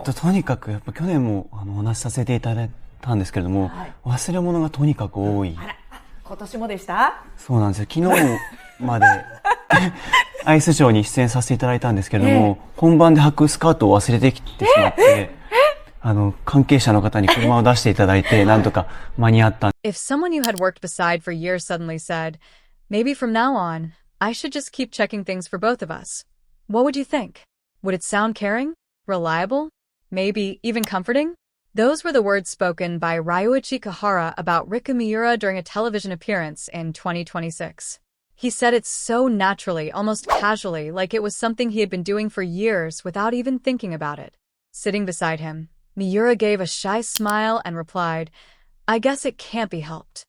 とにかくやっぱ去年もお話しさせていただいたんですけれども、忘れ物がとにかく多い。今年もでした？そうなんですよ。昨日までアイスショーに出演させていただいたんですけれども、本番で履くスカートを忘れてきてしまって、関係者の方に車を出していただいて、なんとか間に合った。If someone you had worked beside for years suddenly said, maybe from now on, I should just keep checking things for both of us, what would you think? Would it sound caring? Reliable? Maybe even comforting? Those were the words spoken by Ryuichi Kihara about Riku Miura during a television appearance in 2026. He said it so naturally, almost casually, like it was something he had been doing for years without even thinking about it. Sitting beside him, Miura gave a shy smile and replied, I guess it can't be helped.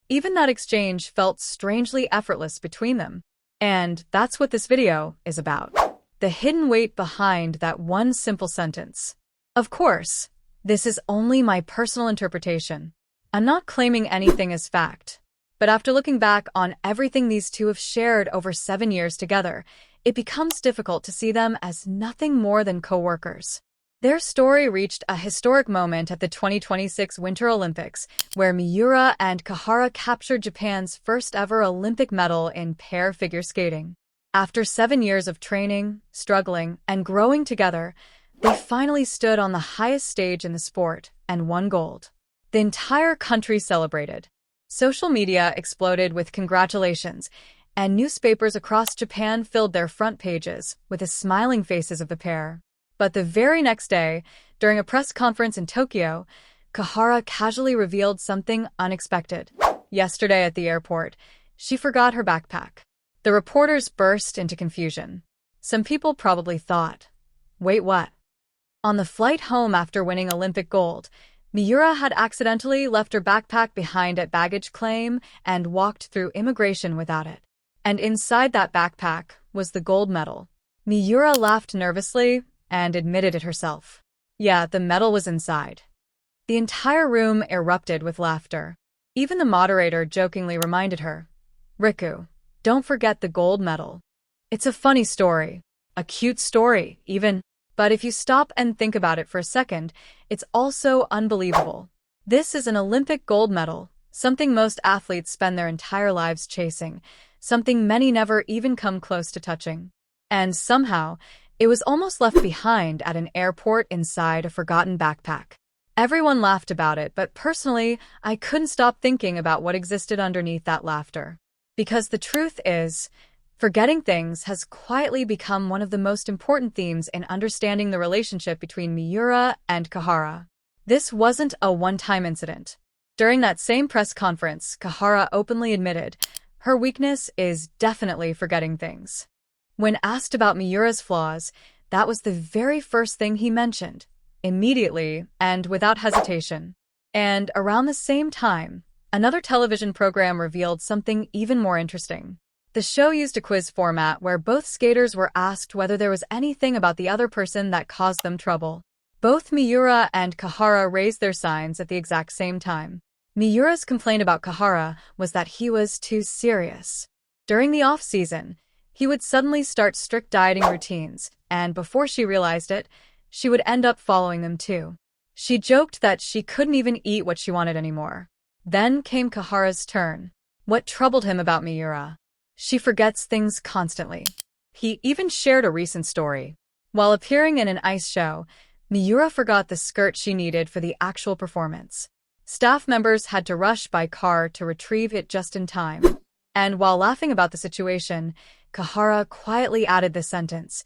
Even that exchange felt strangely effortless between them. And that's what this video is about. The hidden weight behind that one simple sentence. Of course, this is only my personal interpretation. I'm not claiming anything as fact. But after looking back on everything these two have shared over 7 years together, it becomes difficult to see them as nothing more than co-workers. Their story reached a historic moment at the 2026 Winter Olympics, where Miura and Kihara captured Japan's first ever Olympic medal in pair figure skating. After 7 years of training, struggling, and growing together, they finally stood on the highest stage in the sport and won gold. The entire country celebrated. Social media exploded with congratulations, and newspapers across Japan filled their front pages with the smiling faces of the pair. But the very next day, during a press conference in Tokyo, Kihara casually revealed something unexpected. Yesterday at the airport, she forgot her backpack. The reporters burst into confusion. Some people probably thought, wait, what? On the flight home after winning Olympic gold, Miura had accidentally left her backpack behind at baggage claim and walked through immigration without it. And inside that backpack was the gold medal. Miura laughed nervously and admitted it herself. Yeah, the medal was inside. The entire room erupted with laughter. Even the moderator jokingly reminded her, Riku, don't forget the gold medal. It's a funny story. A cute story, even. But if you stop and think about it for a second, it's also unbelievable. This is an Olympic gold medal, something most athletes spend their entire lives chasing, something many never even come close to touching. And somehow, it was almost left behind at an airport inside a forgotten backpack. Everyone laughed about it, but personally, I couldn't stop thinking about what existed underneath that laughter. Because the truth is, forgetting things has quietly become one of the most important themes in understanding the relationship between Miura and Kihara. This wasn't a one-time incident. During that same press conference, Kihara openly admitted, her weakness is definitely forgetting things. When asked about Miura's flaws, that was the very first thing he mentioned, immediately and without hesitation. And around the same time, another television program revealed something even more interesting. The show used a quiz format where both skaters were asked whether there was anything about the other person that caused them trouble. Both Miura and Kihara raised their signs at the exact same time. Miura's complaint about Kihara was that he was too serious. During the off-season, he would suddenly start strict dieting routines, and before she realized it, she would end up following them too. She joked that she couldn't even eat what she wanted anymore. Then came Kihara's turn. What troubled him about Miura? She forgets things constantly. He even shared a recent story. While appearing in an ice show, Miura forgot the skirt she needed for the actual performance. Staff members had to rush by car to retrieve it just in time. And while laughing about the situation, Kihara quietly added this sentence,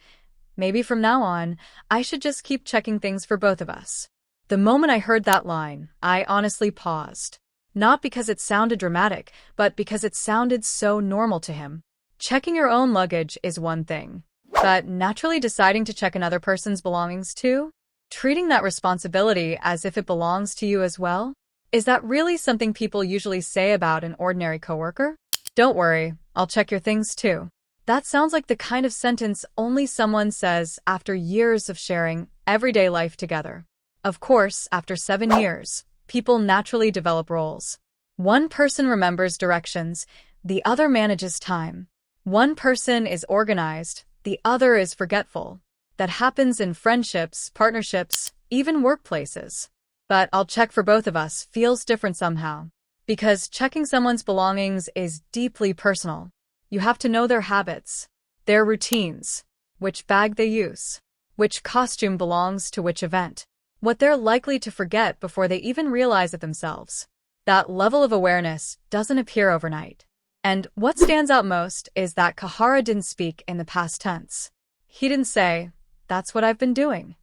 maybe from now on, I should just keep checking things for both of us. The moment I heard that line, I honestly paused. Not because it sounded dramatic, but because it sounded so normal to him. Checking your own luggage is one thing, but naturally deciding to check another person's belongings too? Treating that responsibility as if it belongs to you as well? Is that really something people usually say about an ordinary coworker? Don't worry, I'll check your things too. That sounds like the kind of sentence only someone says after years of sharing everyday life together. Of course, after 7 years, people naturally develop roles. One person remembers directions, the other manages time. One person is organized, the other is forgetful. that happens in friendships, partnerships, even workplaces. But I'll check for both of us feels different somehow. Because checking someone's belongings is deeply personal. You have to know their habits, their routines, which bag they use, which costume belongs to which event, what they're likely to forget before they even realize it themselves. That level of awareness doesn't appear overnight. And what stands out most is that Kihara didn't speak in the past tense. He didn't say, "That's what I've been doing."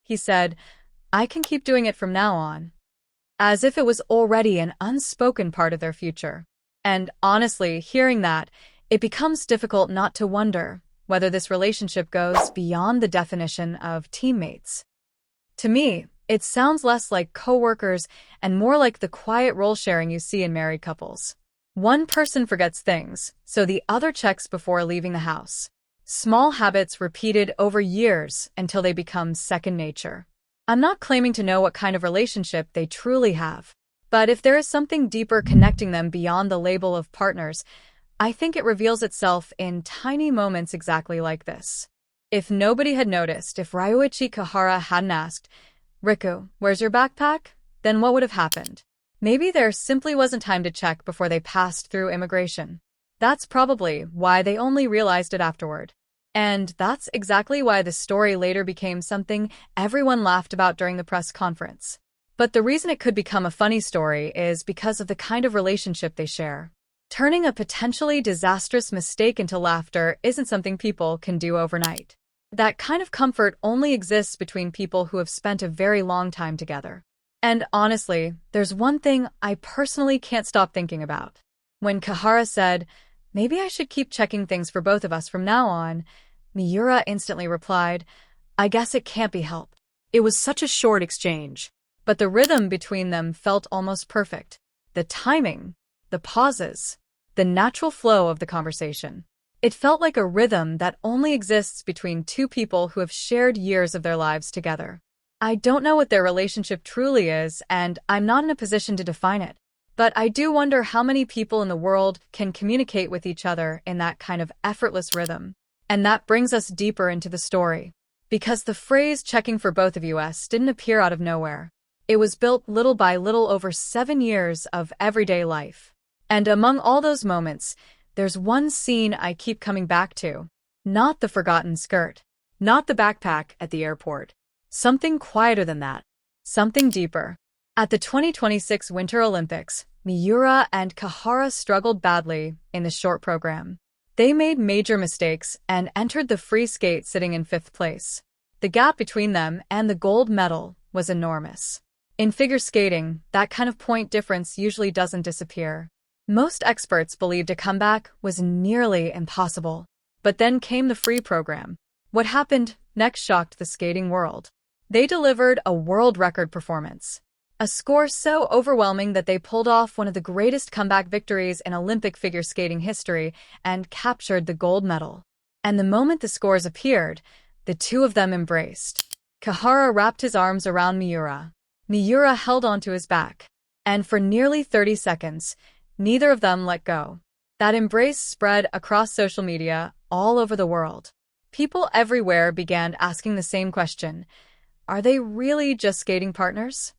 He said, "I can keep doing it from now on." As if it was already an unspoken part of their future. And honestly, hearing that, it becomes difficult not to wonder whether this relationship goes beyond the definition of teammates. To me, it sounds less like coworkers and more like the quiet role-sharing you see in married couples. One person forgets things, so the other checks before leaving the house. Small habits repeated over years until they become second nature. I'm not claiming to know what kind of relationship they truly have, but if there is something deeper connecting them beyond the label of partners, I think it reveals itself in tiny moments exactly like this. If nobody had noticed, if Ryuichi Kihara hadn't asked, "Riku, where's your backpack?" then what would have happened? Maybe there simply wasn't time to check before they passed through immigration. That's probably why they only realized it afterward. And that's exactly why the story later became something everyone laughed about during the press conference. But the reason it could become a funny story is because of the kind of relationship they share. Turning a potentially disastrous mistake into laughter isn't something people can do overnight. That kind of comfort only exists between people who have spent a very long time together. And honestly, there's one thing I personally can't stop thinking about. When Kihara said, "Maybe I should keep checking things for both of us from now on," Miura instantly replied, "I guess it can't be helped." It was such a short exchange, but the rhythm between them felt almost perfect. The timing, the pauses, the natural flow of the conversation. It felt like a rhythm that only exists between two people who have shared years of their lives together. I don't know what their relationship truly is, and I'm not in a position to define it. But I do wonder how many people in the world can communicate with each other in that kind of effortless rhythm. And that brings us deeper into the story. Because the phrase "checking for both of us" didn't appear out of nowhere. It was built little by little over 7 years of everyday life. And among all those moments, there's one scene I keep coming back to. Not the forgotten skirt. Not the backpack at the airport. Something quieter than that. Something deeper. At the 2026 Winter Olympics, Miura and Kihara struggled badly in the short program. They made major mistakes and entered the free skate sitting in 5th place. The gap between them and the gold medal was enormous. In figure skating, that kind of point difference usually doesn't disappear. Most experts believed a comeback was nearly impossible. But then came the free program. What happened next shocked the skating world. They delivered a world record performance. A score so overwhelming that they pulled off one of the greatest comeback victories in Olympic figure skating history and captured the gold medal. And the moment the scores appeared, the two of them embraced. Kihara wrapped his arms around Miura. Miura held onto his back. And for nearly 30 seconds, neither of them let go. That embrace spread across social media all over the world. People everywhere began asking the same question. Are they really just skating partners?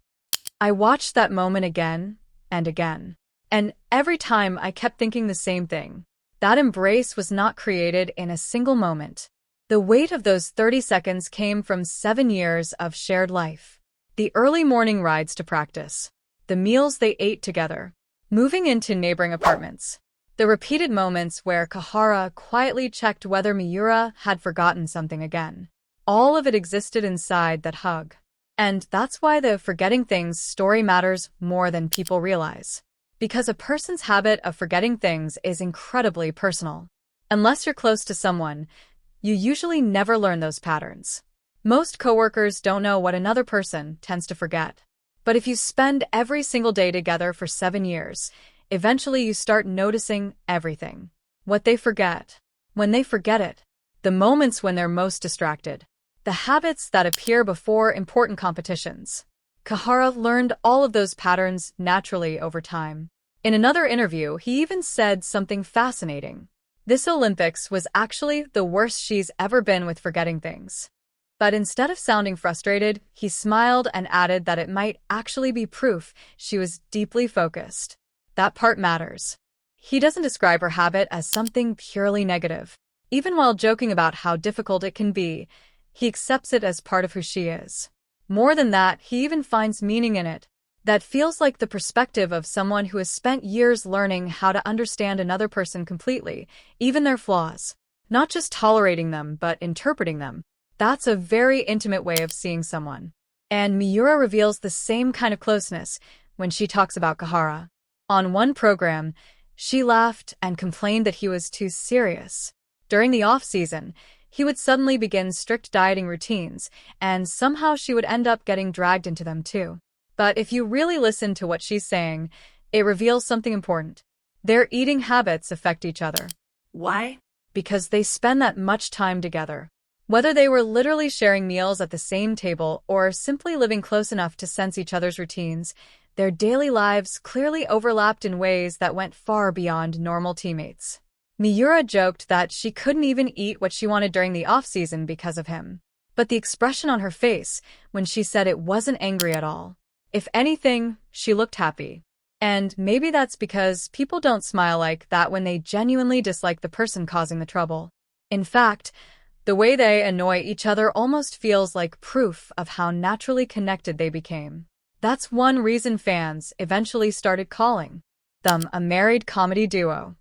I watched that moment again and again. And every time I kept thinking the same thing. That embrace was not created in a single moment. The weight of those 30 seconds came from 7 years of shared life. The early morning rides to practice. The meals they ate together. Moving into neighboring apartments. The repeated moments where Kihara quietly checked whether Miura had forgotten something again. All of it existed inside that hug. And that's why the forgetting things story matters more than people realize. Because a person's habit of forgetting things is incredibly personal. Unless you're close to someone, you usually never learn those patterns. Most coworkers don't know what another person tends to forget. But if you spend every single day together for 7 years, eventually you start noticing everything. What they forget, when they forget it, the moments when they're most distracted, the habits that appear before important competitions. Kihara learned all of those patterns naturally over time. In another interview, he even said something fascinating. This Olympics was actually the worst she's ever been with forgetting things. But instead of sounding frustrated, he smiled and added that it might actually be proof she was deeply focused. That part matters. He doesn't describe her habit as something purely negative. Even while joking about how difficult it can be, he accepts it as part of who she is. More than that, he even finds meaning in it. That feels like the perspective of someone who has spent years learning how to understand another person completely, even their flaws. Not just tolerating them, but interpreting them. That's a very intimate way of seeing someone. And Miura reveals the same kind of closeness when she talks about Kihara. On one program, she laughed and complained that he was too serious. During the off-season, he would suddenly begin strict dieting routines, and somehow she would end up getting dragged into them too. But if you really listen to what she's saying, it reveals something important. Their eating habits affect each other. Why? Because they spend that much time together. Whether they were literally sharing meals at the same table or simply living close enough to sense each other's routines, their daily lives clearly overlapped in ways that went far beyond normal teammates. Miura joked that she couldn't even eat what she wanted during the off-season because of him. But the expression on her face when she said it wasn't angry at all. If anything, she looked happy. And maybe that's because people don't smile like that when they genuinely dislike the person causing the trouble. In fact, the way they annoy each other almost feels like proof of how naturally connected they became. That's one reason fans eventually started calling them a married comedy duo.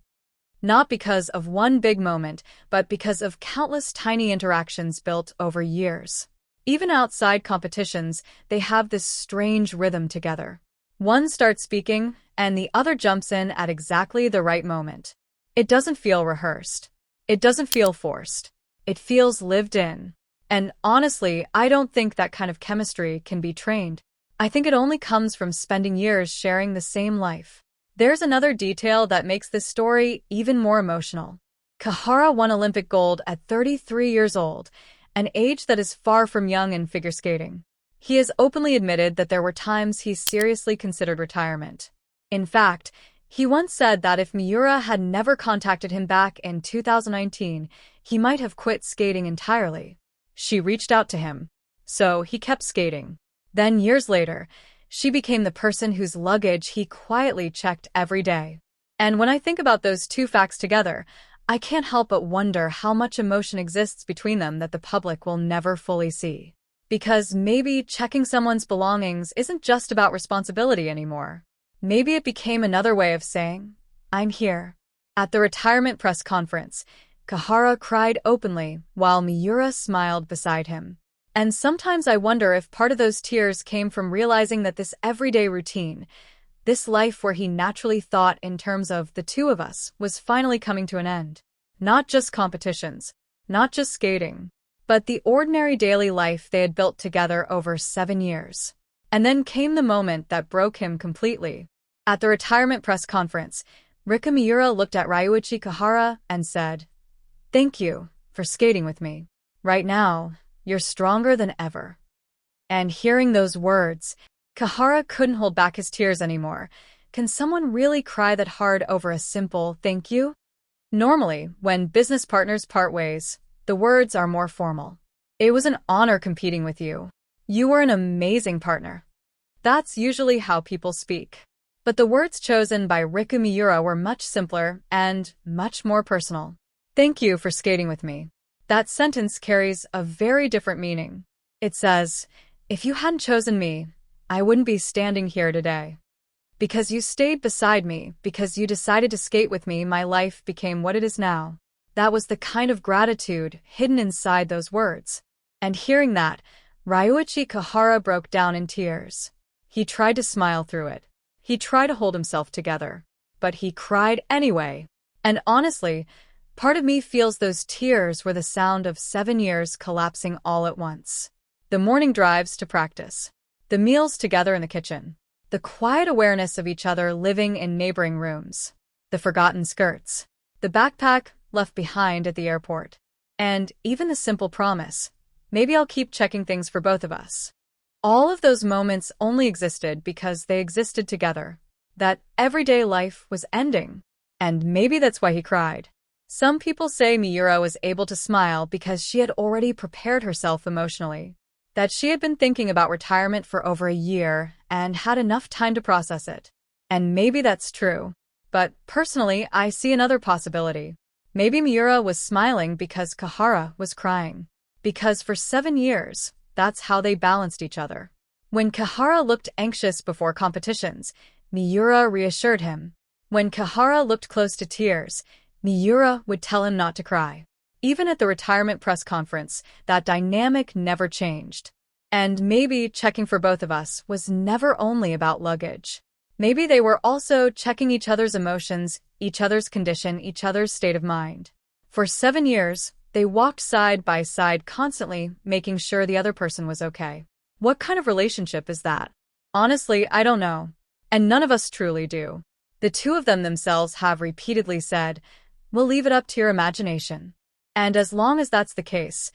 Not because of one big moment, but because of countless tiny interactions built over years. Even outside competitions, they have this strange rhythm together. One starts speaking, and the other jumps in at exactly the right moment. It doesn't feel rehearsed. It doesn't feel forced. It feels lived in. And honestly, I don't think that kind of chemistry can be trained. I think it only comes from spending years sharing the same life. There's another detail that makes this story even more emotional. Kihara won Olympic gold at 33 years old, an age that is far from young in figure skating. He has openly admitted that there were times he seriously considered retirement. In fact, he once said that if Miura had never contacted him back in 2019, he might have quit skating entirely. She reached out to him, so he kept skating. Then years later, she became the person whose luggage he quietly checked every day. And when I think about those two facts together, I can't help but wonder how much emotion exists between them that the public will never fully see. Because maybe checking someone's belongings isn't just about responsibility anymore. Maybe it became another way of saying, I'm here. At the retirement press conference, Kihara cried openly while Miura smiled beside him. And sometimes I wonder if part of those tears came from realizing that this everyday routine, this life where he naturally thought in terms of the two of us, was finally coming to an end. Not just competitions, not just skating, but the ordinary daily life they had built together over 7 years. And then came the moment that broke him completely. At the retirement press conference, Riku Miura looked at Ryuichi Kihara and said, "Thank you for skating with me. Right now, you're stronger than ever." And hearing those words, Kihara couldn't hold back his tears anymore. Can someone really cry that hard over a simple thank you? Normally, when business partners part ways, the words are more formal. It was an honor competing with you. You were an amazing partner. That's usually how people speak. But the words chosen by Riku Miura were much simpler and much more personal. Thank you for skating with me. That sentence carries a very different meaning. It says, if you hadn't chosen me, I wouldn't be standing here today. Because you stayed beside me, because you decided to skate with me, my life became what it is now. That was the kind of gratitude hidden inside those words. And hearing that, Ryuichi Kihara broke down in tears. He tried to smile through it. He tried to hold himself together. But he cried anyway. And honestly, part of me feels those tears were the sound of 7 years collapsing all at once. The morning drives to practice. The meals together in the kitchen. The quiet awareness of each other living in neighboring rooms. The forgotten skirts. The backpack left behind at the airport. And even the simple promise, maybe I'll keep checking things for both of us. All of those moments only existed because they existed together. That everyday life was ending. And maybe that's why he cried. Some people say Miura was able to smile because she had already prepared herself emotionally, that she had been thinking about retirement for over a year and had enough time to process it. And maybe that's true. But personally, I see another possibility. Maybe Miura was smiling because Kihara was crying. Because for 7 years, that's how they balanced each other. When Kihara looked anxious before competitions, Miura reassured him. When Kihara looked close to tears, Miura would tell him not to cry. Even at the retirement press conference, that dynamic never changed. And maybe checking for both of us was never only about luggage. Maybe they were also checking each other's emotions, each other's condition, each other's state of mind. For 7 years, they walked side by side constantly, making sure the other person was okay. What kind of relationship is that? Honestly, I don't know. And none of us truly do. The two of them themselves have repeatedly said, "We'll leave it up to your imagination." And as long as that's the case,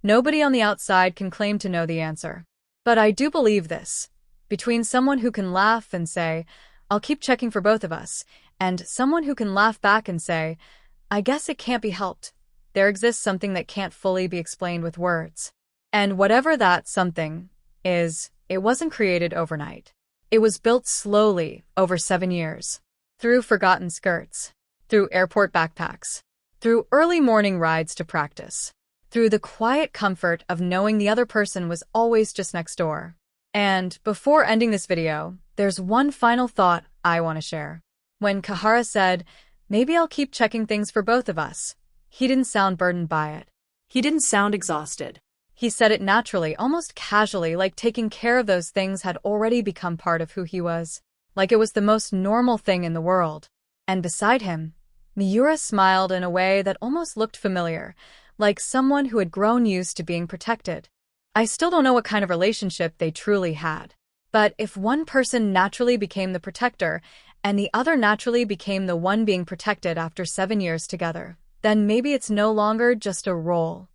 nobody on the outside can claim to know the answer. But I do believe this. Between someone who can laugh and say, "I'll keep checking for both of us," and someone who can laugh back and say, "I guess it can't be helped," there exists something that can't fully be explained with words. And whatever that something is, it wasn't created overnight. It was built slowly over 7 years. Through forgotten skirts, through airport backpacks, through early morning rides to practice, through the quiet comfort of knowing the other person was always just next door. And before ending this video, there's one final thought I want to share. When Kihara said, "Maybe I'll keep checking things for both of us," he didn't sound burdened by it. He didn't sound exhausted. He said it naturally, almost casually, like taking care of those things had already become part of who he was. Like it was the most normal thing in the world. And beside him, Miura smiled in a way that almost looked familiar, like someone who had grown used to being protected. I still don't know what kind of relationship they truly had. But if one person naturally became the protector, and the other naturally became the one being protected after 7 years together, then maybe it's no longer just a role.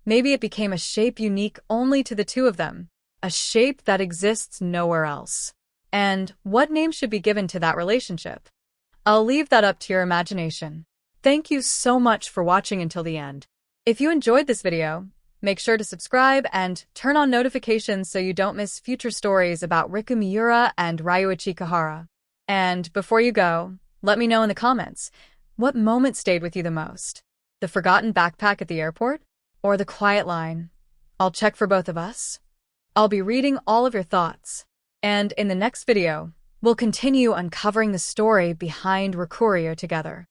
Maybe it became a shape unique only to the two of them, a shape that exists nowhere else. And what name should be given to that relationship? I'll leave that up to your imagination. Thank you so much for watching until the end. If you enjoyed this video, make sure to subscribe and turn on notifications so you don't miss future stories about Riku Miura and Ryuichi Kihara. And before you go, let me know in the comments, what moment stayed with you the most? The forgotten backpack at the airport? Or the quiet line, "I'll check for both of us"? I'll be reading all of your thoughts. And in the next video, we'll continue uncovering the story behind Riku together.